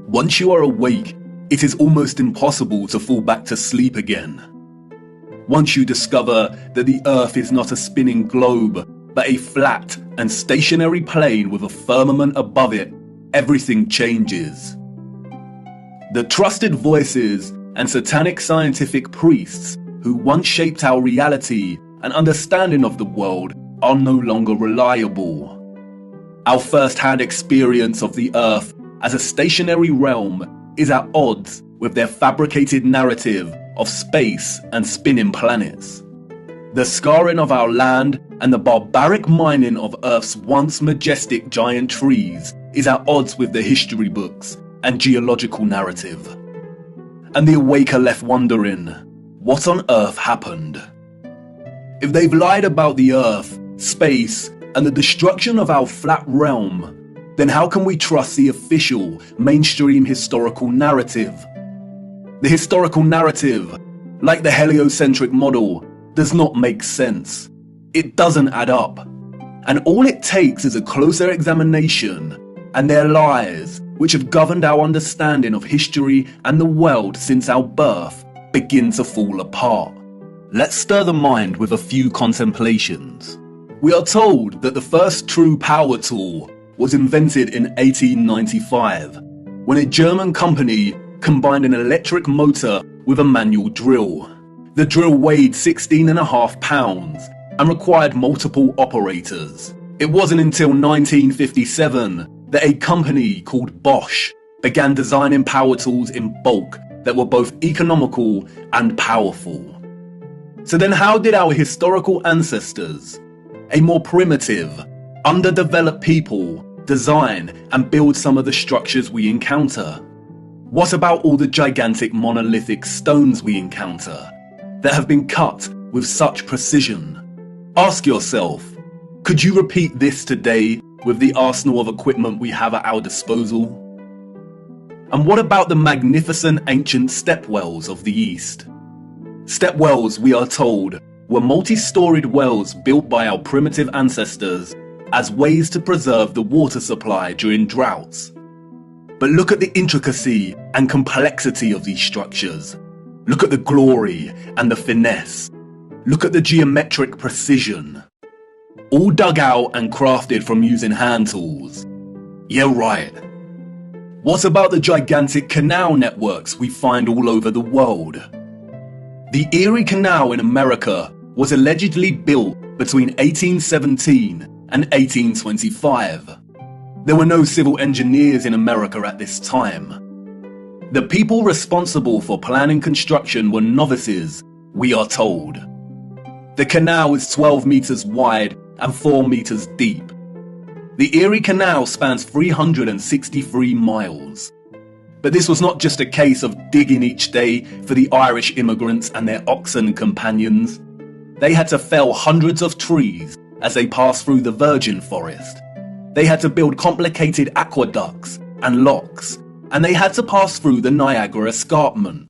Once you are awake, it is almost impossible to fall back to sleep again. Once you discover that the Earth is not a spinning globe, but a flat and stationary plane with a firmament above it, everything changes. The trusted voices and satanic scientific priests who once shaped our reality and understanding of the world are no longer reliable. Our first-hand experience of the Earth as a stationary realm is at odds with their fabricated narrative of space and spinning planets. The scarring of our land and the barbaric mining of Earth's once majestic giant trees is at odds with the history books and geological narrative. And the awake are left wondering, what on earth happened? If they've lied about the Earth, space, and the destruction of our flat realm, then how can we trust the official, mainstream historical narrative? The historical narrative, like the heliocentric model, does not make sense. It doesn't add up. And all it takes is a closer examination, and their lies, which have governed our understanding of history and the world since our birth, begin to fall apart. Let's stir the mind with a few contemplations. We are told that the first true power tool was invented in 1895, when a German company combined an electric motor with a manual drill. The drill weighed 16.5 pounds and required multiple operators. It wasn't until 1957 that a company called Bosch began designing power tools in bulk that were both economical and powerful. So then how did our historical ancestors, a more primitive, underdeveloped people, design and build some of the structures we encounter? What about all the gigantic monolithic stones we encounter that have been cut with such precision? Ask yourself, could you repeat this today with the arsenal of equipment we have at our disposal? And what about the magnificent ancient stepwells of the East? Stepwells, we are told, were multi-storied wells built by our primitive ancestors as ways to preserve the water supply during droughts. But look at the intricacy and complexity of these structures. Look at the glory and the finesse. Look at the geometric precision. All dug out and crafted from using hand tools. Yeah, right. What about the gigantic canal networks we find all over the world? The Erie Canal in America was allegedly built between 1817 and 1825. There were no civil engineers in America at this time. The people responsible for planning construction were novices, we are told. The canal is 12 meters wide and 4 meters deep. The Erie Canal spans 363 miles. But this was not just a case of digging each day for the Irish immigrants and their oxen companions. They had to fell hundreds of trees as they passed through the virgin forest. They had to build complicated aqueducts and locks, and they had to pass through the Niagara Escarpment,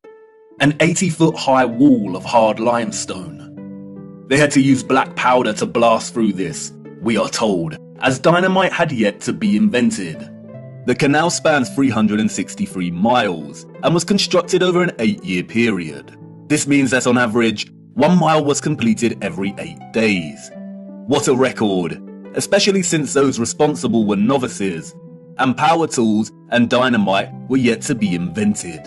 an 80-foot-high wall of hard limestone. They had to use black powder to blast through this, we are told, as dynamite had yet to be invented. The canal spans 363 miles and was constructed over an 8-year period. This means that on average, 1 mile was completed every 8 days. What a record, especially since those responsible were novices, and power tools and dynamite were yet to be invented.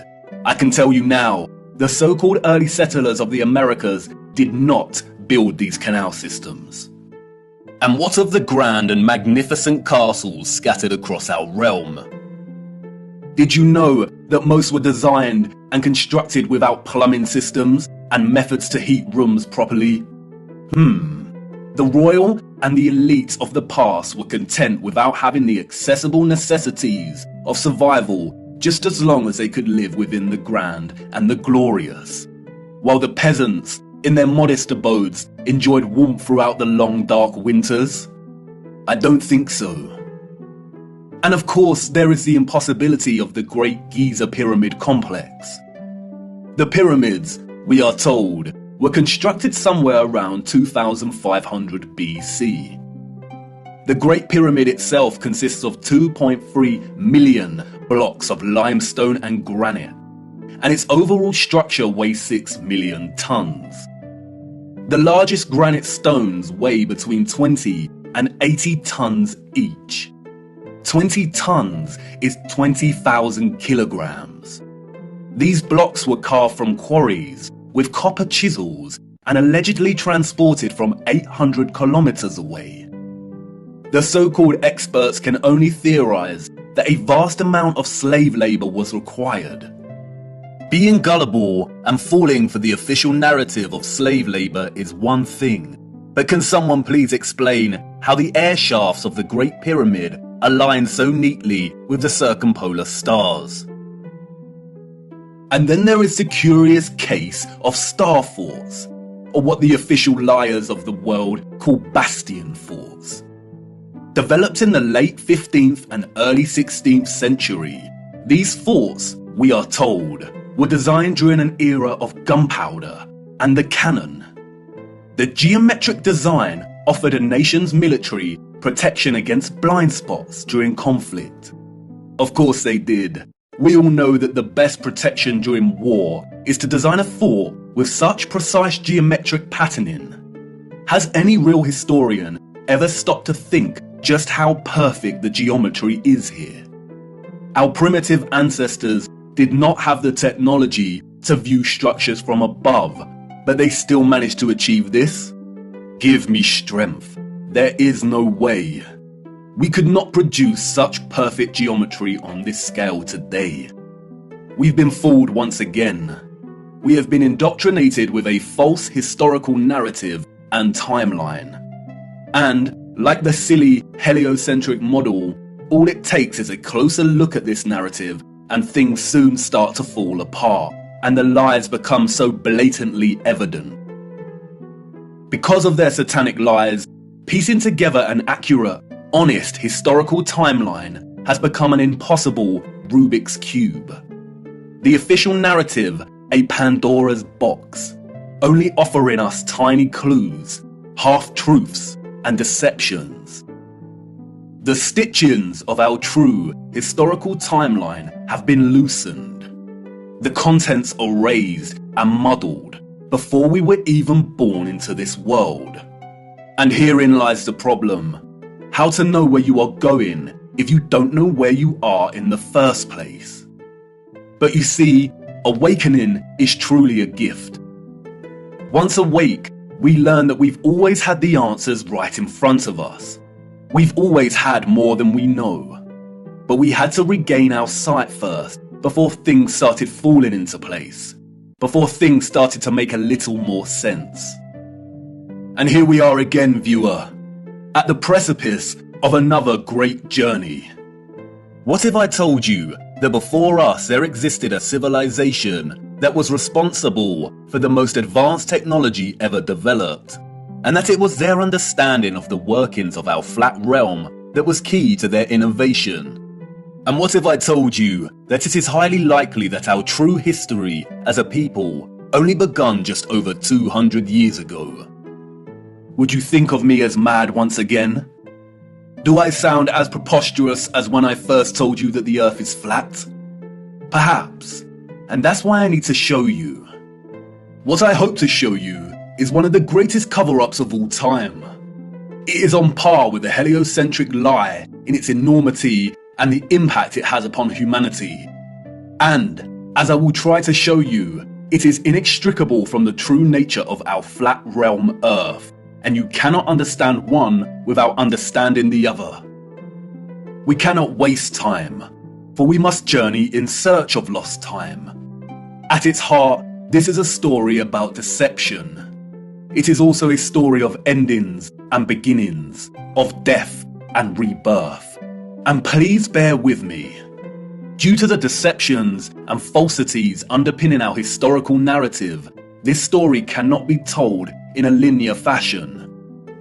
I can tell you now, the so-called early settlers of the Americas did not build these canal systems. And what of the grand and magnificent castles scattered across our realm? Did you know that most were designed and constructed without plumbing systems and methods to heat rooms properly? The royal and the elite of the past were content without having the accessible necessities of survival just as long as they could live within the grand and the glorious, while the peasants, in their modest abodes, enjoyed warmth throughout the long dark winters? I don't think so. And of course, there is the impossibility of the Great Giza Pyramid Complex. The pyramids, we are told, were constructed somewhere around 2500 BC. The Great Pyramid itself consists of 2.3 million blocks of limestone and granite, and its overall structure weighs 6 million tons. The largest granite stones weigh between 20 and 80 tons each. 20 tons is 20,000 kilograms. These blocks were carved from quarries with copper chisels and allegedly transported from 800 kilometers away. The so-called experts can only theorize that a vast amount of slave labor was required. Being gullible and falling for the official narrative of slave labor is one thing, but can someone please explain how the air shafts of the Great Pyramid align so neatly with the circumpolar stars? And then there is the curious case of star forts, or what the official liars of the world call bastion forts. Developed in the late 15th and early 16th century, these forts, we are told, were designed during an era of gunpowder and the cannon. The geometric design offered a nation's military protection against blind spots during conflict. Of course they did. We all know that the best protection during war is to design a fort with such precise geometric patterning. Has any real historian ever stopped to think just how perfect the geometry is here? Our primitive ancestors did not have the technology to view structures from above, but they still managed to achieve this? Give me strength. There is no way. We could not produce such perfect geometry on this scale today. We've been fooled once again. We have been indoctrinated with a false historical narrative and timeline. And, like the silly heliocentric model, all it takes is a closer look at this narrative and things soon start to fall apart, and the lies become so blatantly evident. Because of their satanic lies, piecing together an accurate, honest historical timeline has become an impossible Rubik's Cube. The official narrative, a Pandora's box, only offering us tiny clues, half-truths, and deceptions. The stitchings of our true historical timeline have been loosened. The contents erased and muddled before we were even born into this world. And herein lies the problem. How to know where you are going if you don't know where you are in the first place. But you see, awakening is truly a gift. Once awake, we learn that we've always had the answers right in front of us. We've always had more than we know. But we had to regain our sight first before things started falling into place. Before things started to make a little more sense. And here we are again, viewer, at the precipice of another great journey. What if I told you that before us there existed a civilization that was responsible for the most advanced technology ever developed, and that it was their understanding of the workings of our flat realm that was key to their innovation? And what if I told you that it is highly likely that our true history as a people only begun just over 200 years ago? Would you think of me as mad once again? Do I sound as preposterous as when I first told you that the earth is flat? Perhaps, and that's why I need to show you. What I hope to show you is one of the greatest cover-ups of all time. It is on par with the heliocentric lie in its enormity and the impact it has upon humanity. And, as I will try to show you, it is inextricable from the true nature of our flat realm Earth, and you cannot understand one without understanding the other. We cannot waste time, for we must journey in search of lost time. At its heart, this is a story about deception. It is also a story of endings and beginnings, of death and rebirth. And please bear with me. Due to the deceptions and falsities underpinning our historical narrative, this story cannot be told in a linear fashion.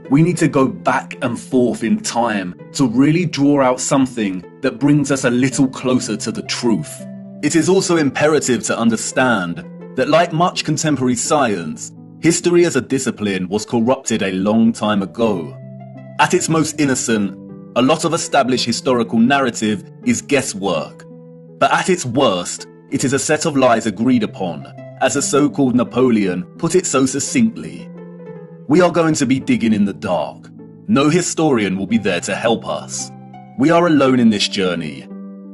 We need to go back and forth in time to really draw out something that brings us a little closer to the truth. It is also imperative to understand that, like much contemporary science, history as a discipline was corrupted a long time ago. At its most innocent, a lot of established historical narrative is guesswork. But at its worst, it is a set of lies agreed upon, as the so-called Napoleon put it so succinctly. We are going to be digging in the dark. No historian will be there to help us. We are alone in this journey.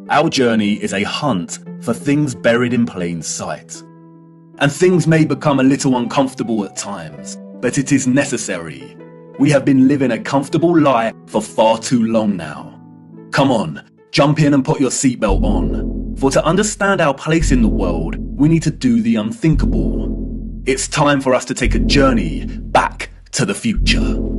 Our journey is a hunt for things buried in plain sight. And things may become a little uncomfortable at times, but it is necessary. We have been living a comfortable lie for far too long now. Come on, jump in and put your seatbelt on. For to understand our place in the world, we need to do the unthinkable. It's time for us to take a journey back to the future.